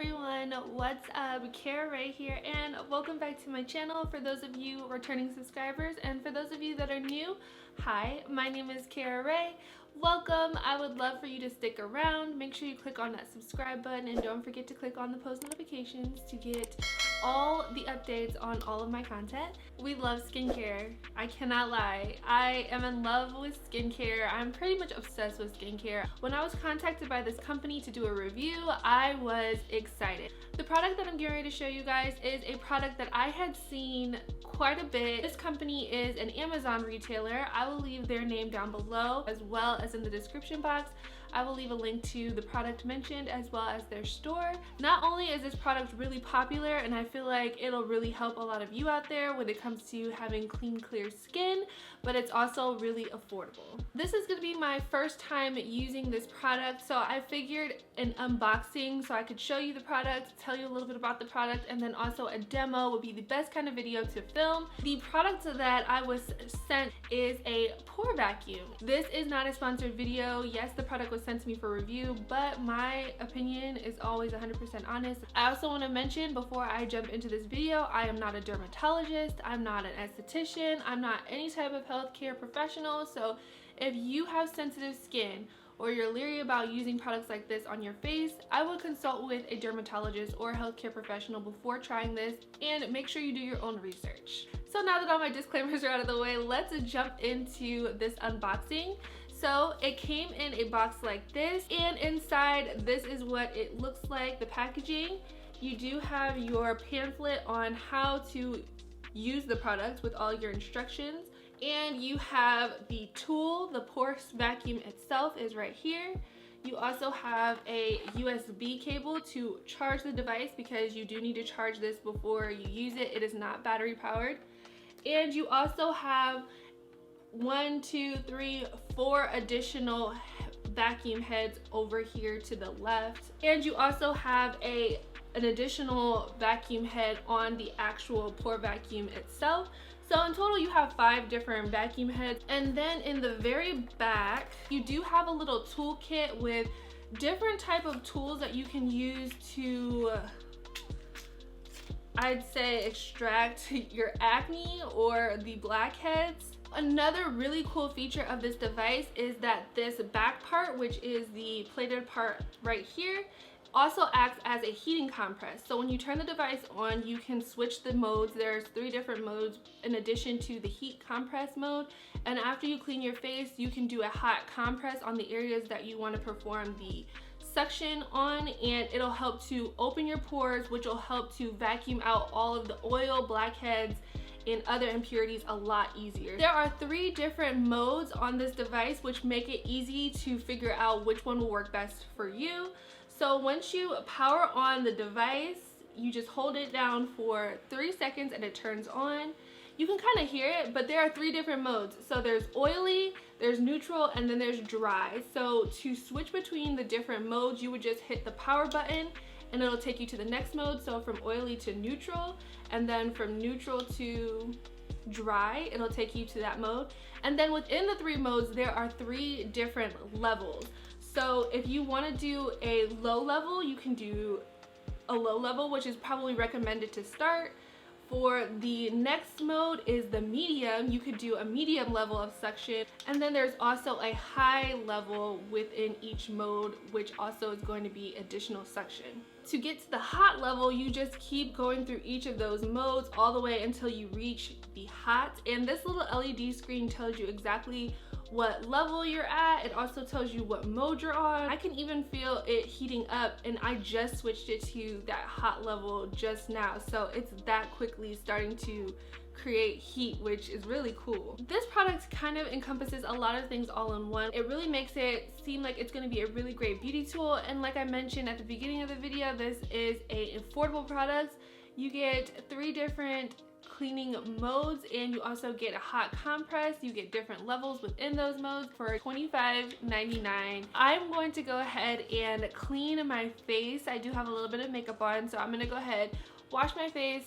everyone, what's up? Kara Ray here, and welcome back to my channel. For those of you returning subscribers, and for those of you that are new, hi, my name is Kara Ray. Welcome. I would love for you to stick around. Make sure you click on that subscribe button and don't forget to click on the post notifications to get all the updates on all of my content. We love skincare. I cannot lie. I am in love with skincare. I'm pretty much obsessed with skincare. When I was contacted by this company to do a review, I was excited. The product that I'm getting ready to show you guys is a product that I had seen quite a bit. This company is an Amazon retailer. I will leave their name down below as well as in the description box. I will leave a link to the product mentioned as well as their store. Not only is this product really popular, and I feel like it'll really help a lot of you out there when it comes to having clean, clear skin, but it's also really affordable. This is going to be my first time using this product, so I figured an unboxing so I could show you the product, tell you a little bit about the product, and then also a demo would be the best kind of video to film. The product that I was sent is a Pore vacuum. This is not a sponsored video. Yes, the product was sent to me for review, but my opinion is always 100% honest. I also want to mention before I jump into this video, I am not a dermatologist, I'm not an esthetician, I'm not any type of healthcare professional, so if you have sensitive skin or you're leery about using products like this on your face, I would consult with a dermatologist or a healthcare professional before trying this, and make sure you do your own research. So now that all my disclaimers are out of the way, let's jump into this unboxing. So it came in a box like this, and inside this is what it looks like, the packaging. You do have your pamphlet on how to use the product with all your instructions, and you have the tool. The Pore vacuum itself is right here. You also have a USB cable to charge the device, because you do need to charge this before you use it. It is not battery powered. And you also have 4 additional vacuum heads over here to the left, and you also have an additional vacuum head on the actual Pore vacuum itself. So in total you have 5 different vacuum heads. And then in the very back you do have a little toolkit with different type of tools that you can use to, I'd say, extract your acne or the blackheads. Another really cool feature of this device is that this back part, which is the plated part right here, also acts as a heating compress. So when you turn the device on, you can switch the modes. There's 3 different modes in addition to the heat compress mode. And after you clean your face, you can do a hot compress on the areas that you want to perform the suction on, and it'll help to open your pores, which will help to vacuum out all of the oil, blackheads, and other impurities a lot easier. There are 3 different modes on this device, which make it easy to figure out which one will work best for you. So once you power on the device, you just hold it down for 3 seconds and it turns on. You can kind of hear it, but there are 3 different modes. So there's oily, there's neutral, and then there's dry. So to switch between the different modes, you would just hit the power button and it'll take you to the next mode. So from oily to neutral, and then from neutral to dry, it'll take you to that mode. And then within the 3 modes, there are 3 different levels. So if you want to do a low level, you can do a low level, which is probably recommended to start. For the next mode is the medium. You could do a medium level of suction, and then there's also a high level within each mode, which also is going to be additional suction. To get to the hot level, you just keep going through each of those modes all the way until you reach the hot, and this little LED screen tells you exactly what level you're at. It also tells you what mode you're on. I can even feel it heating up, and I just switched it to that hot level just now, so it's that quickly starting to create heat, which is really cool. This product kind of encompasses a lot of things all in one. It really makes it seem like it's going to be a really great beauty tool, and like I mentioned at the beginning of the video, this is an affordable product. You get 3 different cleaning modes, and you also get a hot compress. You get different levels within those modes for $25.99. I'm going to go ahead and clean my face. I do have a little bit of makeup on, so I'm going to go ahead, wash my face,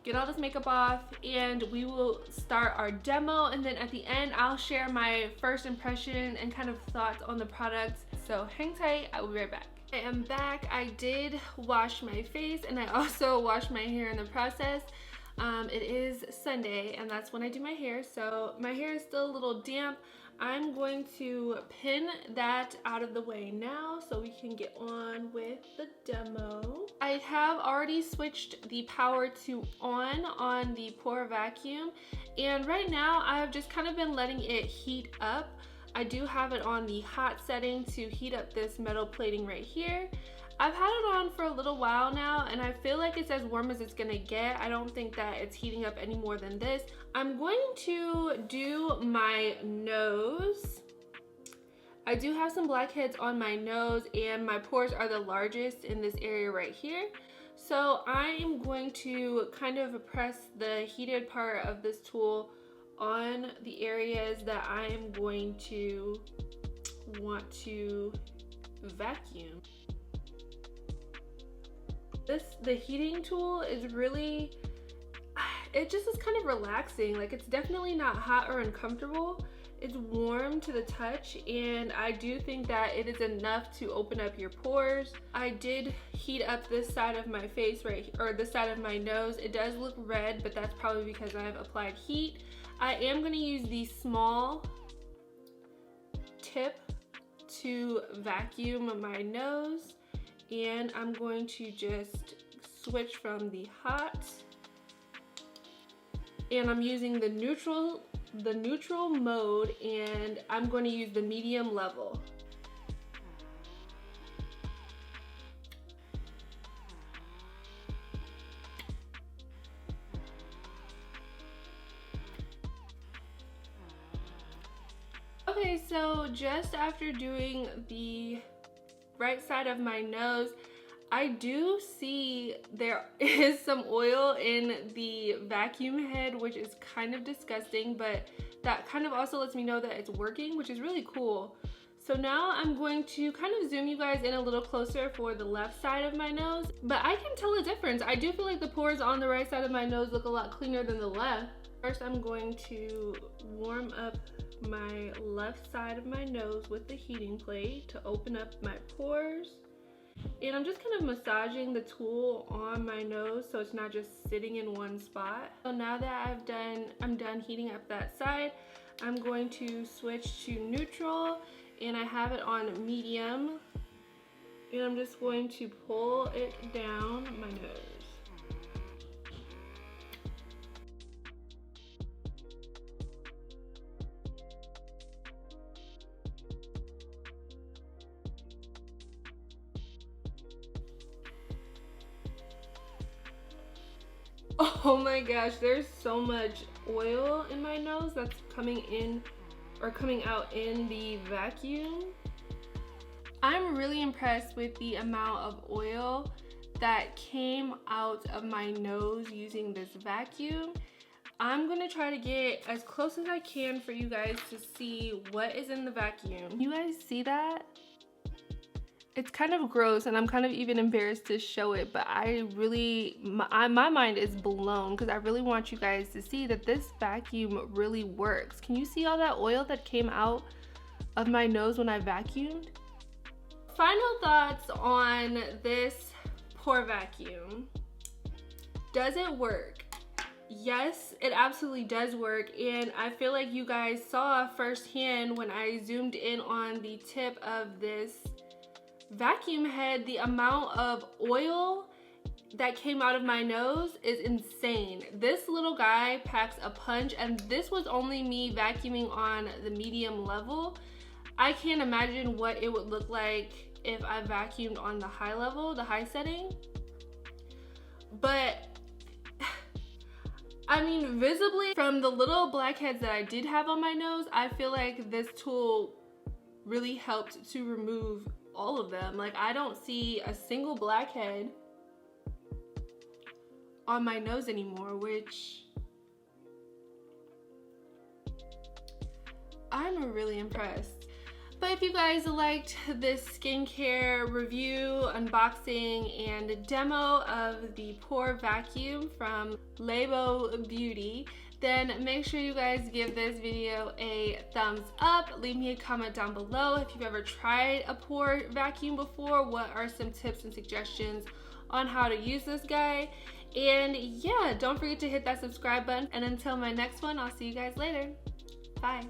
get all this makeup off, and we will start our demo. And then at the end, I'll share my first impression and kind of thoughts on the product. So hang tight, I will be right back. I am back. I did wash my face and I also washed my hair in the process. It is Sunday and that's when I do my hair, so my hair is still a little damp. I'm going to pin that out of the way now so we can get on with the demo. I have already switched the power to on the Pore vacuum, and right now I have just kind of been letting it heat up. I do have it on the hot setting to heat up this metal plating right here. I've had it on for a little while now and I feel like it's as warm as it's gonna get. I don't think that it's heating up any more than this. I'm going to do my nose. I do have some blackheads on my nose and my pores are the largest in this area right here. So I am going to kind of press the heated part of this tool on the areas that I am going to want to vacuum. The heating tool is really, it just is kind of relaxing. Like, it's definitely not hot or uncomfortable. It's warm to the touch, and I do think that it is enough to open up your pores. I did heat up this side of my face or this side of my nose. It does look red, but that's probably because I've applied heat. I am going to use the small tip to vacuum my nose, and I'm going to just switch from the hot, and I'm using the neutral mode, and I'm going to use the medium level. Okay, so just after doing the right side of my nose, I do see there is some oil in the vacuum head, which is kind of disgusting, but that kind of also lets me know that it's working, which is really cool. So now I'm going to kind of zoom you guys in a little closer for the left side of my nose, but I can tell a difference. I do feel like the pores on the right side of my nose look a lot cleaner than the left. First, I'm going to warm up my left side of my nose with the heating plate to open up my pores. And I'm just kind of massaging the tool on my nose so it's not just sitting in one spot. So now that I'm done heating up that side, I'm going to switch to neutral, and I have it on medium. And I'm just going to pull it down my nose. Oh my gosh, there's so much oil in my nose that's coming in or coming out in the vacuum. I'm really impressed with the amount of oil that came out of my nose using this vacuum. I'm gonna try to get as close as I can for you guys to see what is in the vacuum. You guys see that? It's kind of gross and I'm kind of even embarrassed to show it, but my mind is blown because I really want you guys to see that this vacuum really works. Can you see all that oil that came out of my nose when I vacuumed? Final thoughts on this Pore vacuum. Does it work? Yes, it absolutely does work, and I feel like you guys saw firsthand when I zoomed in on the tip of this vacuum head, the amount of oil that came out of my nose is insane. This little guy packs a punch, and this was only me vacuuming on the medium level. I can't imagine what it would look like if I vacuumed on the high level, the high setting. But I mean, visibly from the little blackheads that I did have on my nose, I feel like this tool really helped to remove all of them. Like, I don't see a single blackhead on my nose anymore, which I'm really impressed. But if you guys liked this skincare review, unboxing, and demo of the Pore vacuum from Labo Beauty, then make sure you guys give this video a thumbs up. Leave me a comment down below if you've ever tried a Pore vacuum before. What are some tips and suggestions on how to use this guy? And yeah, don't forget to hit that subscribe button. And until my next one, I'll see you guys later. Bye.